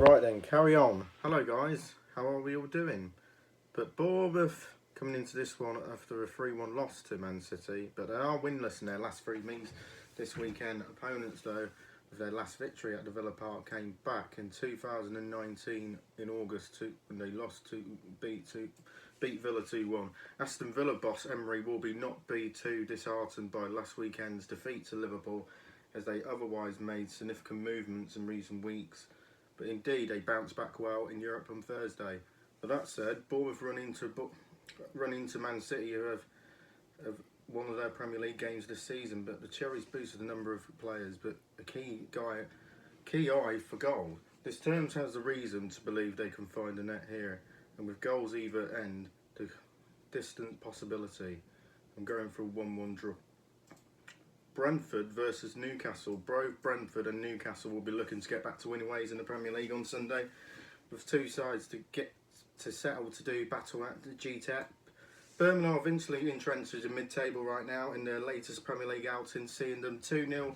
Right then, carry on. Hello guys, how are we all doing? But Bournemouth coming into this one after a 3-1 loss to Man City, but they are winless in their last three meetings this weekend. Opponents though, with their last victory at the Villa Park, came back in 2019 in August when they lost to beat Villa 2-1. Aston Villa boss Emery will not be too disheartened by last weekend's defeat to Liverpool, as they otherwise made significant movements in recent weeks. But indeed, they bounced back well in Europe on Thursday. But that said, Bournemouth run into Man City, who have one of their Premier League games this season. But the Cherries boosted the number of players, but a key eye for goal. This terms has a reason to believe they can find a net here, and with goals either end, the distant possibility. I'm going for a 1-1 draw. Brentford versus Newcastle. Both Brentford and Newcastle will be looking to get back to winning ways in the Premier League on Sunday, with two sides to settle to do battle at the GTEC. Birmingham are eventually entrenched in mid-table right now in their latest Premier League outing, seeing them 2-0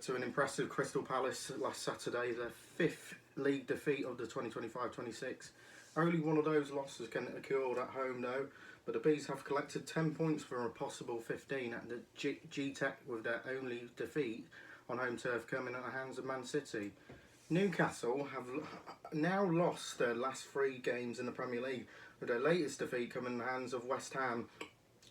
to an impressive Crystal Palace last Saturday, their fifth league defeat of the 2025-26. Only one of those losses can occur at home though, but the Bees have collected 10 points from a possible 15 at the GTEC, with their only defeat on home turf coming at the hands of Man City. Newcastle have now lost their last three games in the Premier League, with their latest defeat coming in the hands of West Ham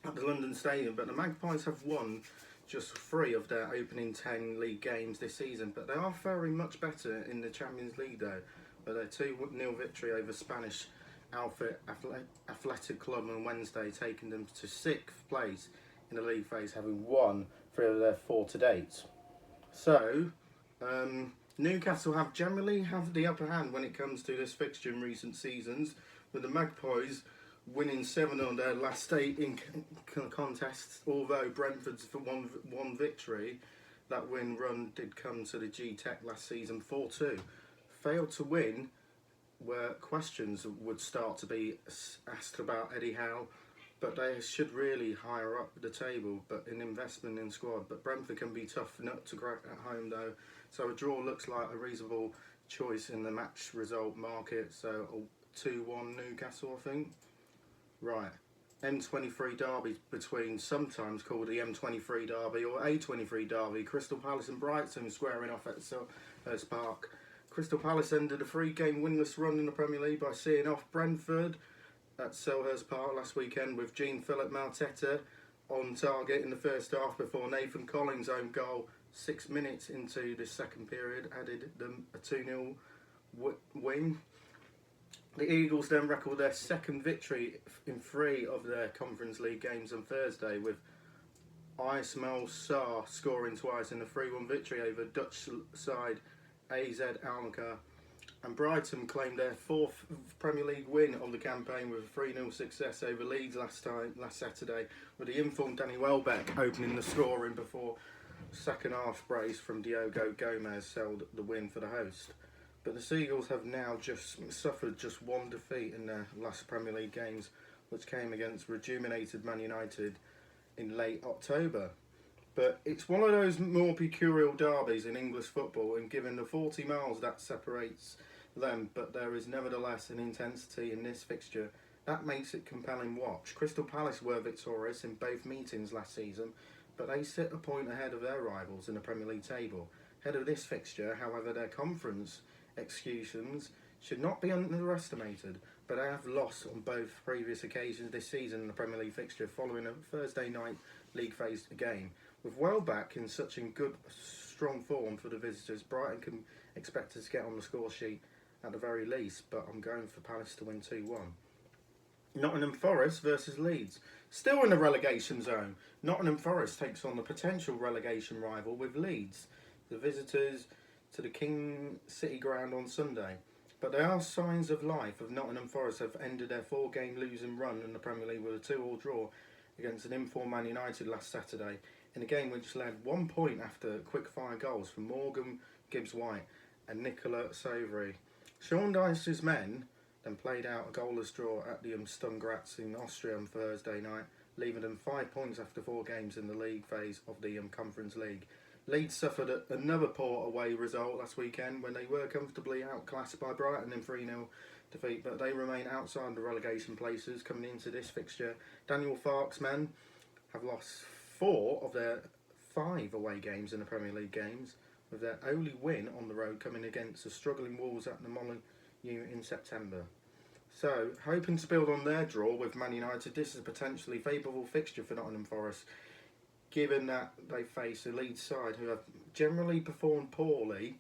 at the London Stadium, but the Magpies have won just 3 of their opening 10 league games this season, but they are faring much better in the Champions League though, with their 2-0 victory over Spanish outfit Athletic Club on Wednesday, taking them to 6th place in the league phase, having won 3 of their 4 to date. So, Newcastle have generally the upper hand when it comes to this fixture in recent seasons, with the Magpies winning 7 on their last 8 in contests, although Brentford's for one victory. That win run did come to the GTEC last season 4-2. Failed to win, where questions would start to be asked about Eddie Howe, but they should really higher up the table, but in investment in squad. But Brentford can be tough nut to crack at home though, so a draw looks like a reasonable choice in the match result market. So a 2-1 Newcastle, I think. Right, M23 derby between, sometimes called the M23 derby or A23 derby, Crystal Palace and Brighton squaring off at Selhurst Park. Crystal Palace ended a 3-game winless run in the Premier League by seeing off Brentford at Selhurst Park last weekend, with Jean-Philippe Mateta on target in the first half before Nathan Collins' own goal 6 minutes into the second period added them a 2-0 win. The Eagles then record their second victory in 3 of their Conference League games on Thursday, with Ismail Sarr scoring twice in a 3-1 victory over Dutch side AZ Alkmaar. And Brighton claimed their 4th Premier League win of the campaign with a 3-0 success over Leeds last Saturday, with the informed Danny Welbeck opening the scoring before second half brace from Diogo Gomez sealed the win for the host. But the Seagulls have now just suffered just 1 defeat in their last Premier League games, which came against rejuvenated Man United in late October. But it's one of those more peculiar derbies in English football, and given the 40 miles that separates them, but there is nevertheless an intensity in this fixture that makes it compelling watch. Crystal Palace were victorious in both meetings last season, but they sit a point ahead of their rivals in the Premier League table. Ahead of this fixture, however, their conference executions should not be underestimated, but they have lost on both previous occasions this season in the Premier League fixture following a Thursday night league phase game. With Welbeck in such good, strong form for the visitors, Brighton can expect us to get on the score sheet at the very least, but I'm going for Palace to win 2-1. Nottingham Forest versus Leeds. Still in the relegation zone, Nottingham Forest takes on the potential relegation rival with Leeds, the visitors to the King City ground on Sunday. But there are signs of life, of Nottingham Forest have ended their 4-game losing run in the Premier League with a 2-2 draw against an informed Man United last Saturday, in a game which led 1 point after quick-fire goals from Morgan Gibbs-White and Nicola Savary. Sean Dyche's men then played out a goalless draw at the Aston in Austria on Thursday night, leaving them 5 points after 4 games in the league phase of the Conference League. Leeds suffered another poor away result last weekend when they were comfortably outclassed by Brighton in 3-0 defeat, but they remain outside the relegation places coming into this fixture. Daniel Farke's men have lost 4 of their 5 away games in the Premier League games, with their only win on the road coming against the struggling Wolves at the Molineux in September. So, hoping to build on their draw with Man United, this is a potentially favourable fixture for Nottingham Forest, given that they face a Leeds side who have generally performed poorly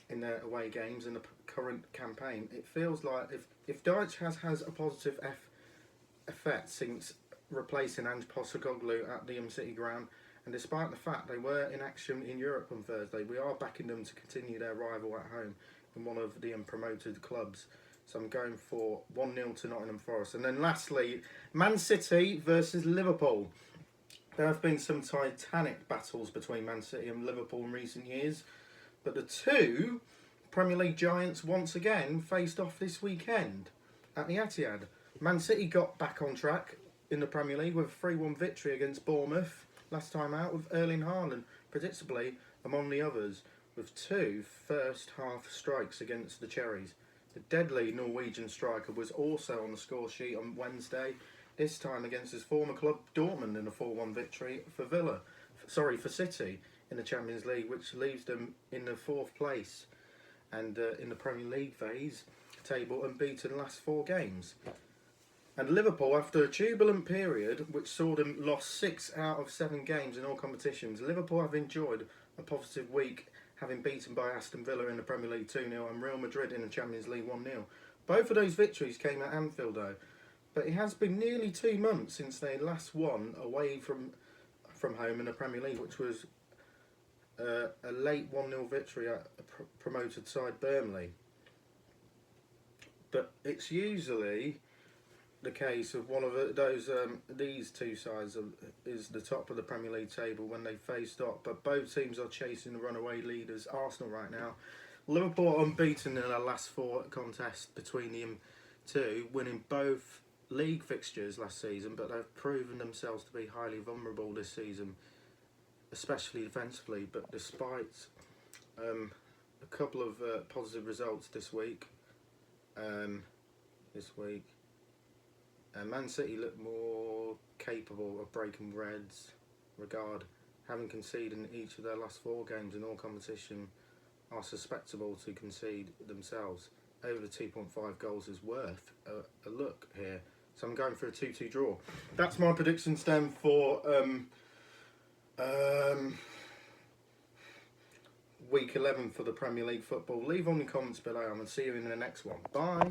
in their away games in the current campaign. It feels like if Dyche has a positive effect since replacing Ange Postecoglou at the City ground, and despite the fact they were in action in Europe on Thursday, we are backing them to continue their rival at home in one of the promoted clubs. So I'm going for 1-0 to Nottingham Forest. And then lastly, Man City versus Liverpool. There have been some titanic battles between Man City and Liverpool in recent years, but the two Premier League giants once again faced off this weekend at the Etihad. Man City got back on track in the Premier League with a 3-1 victory against Bournemouth last time out, with Erling Haaland predictably among the others, with 2 first-half strikes against the Cherries. The deadly Norwegian striker was also on the score sheet on Wednesday, this time against his former club Dortmund in a 4-1 victory for City in the Champions League, which leaves them in the 4th place and in the Premier League phase table, unbeaten last 4 games. And Liverpool, after a turbulent period which saw them lost 6 out of 7 games in all competitions, Liverpool have enjoyed a positive week, having beaten by Aston Villa in the Premier League 2-0 and Real Madrid in the Champions League 1-0. Both of those victories came at Anfield though, but it has been nearly 2 months since they last won away from home in the Premier League, which was a late 1-0 victory at a promoted side Burnley. But it's usually the case of one of these two sides is the top of the Premier League table when they faced up, but both teams are chasing the runaway leaders, Arsenal right now. Liverpool are unbeaten in their last 4 contests between the two, winning both league fixtures last season, but they've proven themselves to be highly vulnerable this season, especially defensively. But despite a couple of positive results this week, Man City look more capable of breaking Reds' regard, having conceded in each of their last 4 games in all competition, are susceptible to concede themselves. Over the 2.5 goals is worth a look here. So I'm going for a 2-2 draw. That's my predictions then for week 11 for the Premier League football. Leave on the comments below and I'll see you in the next one. Bye.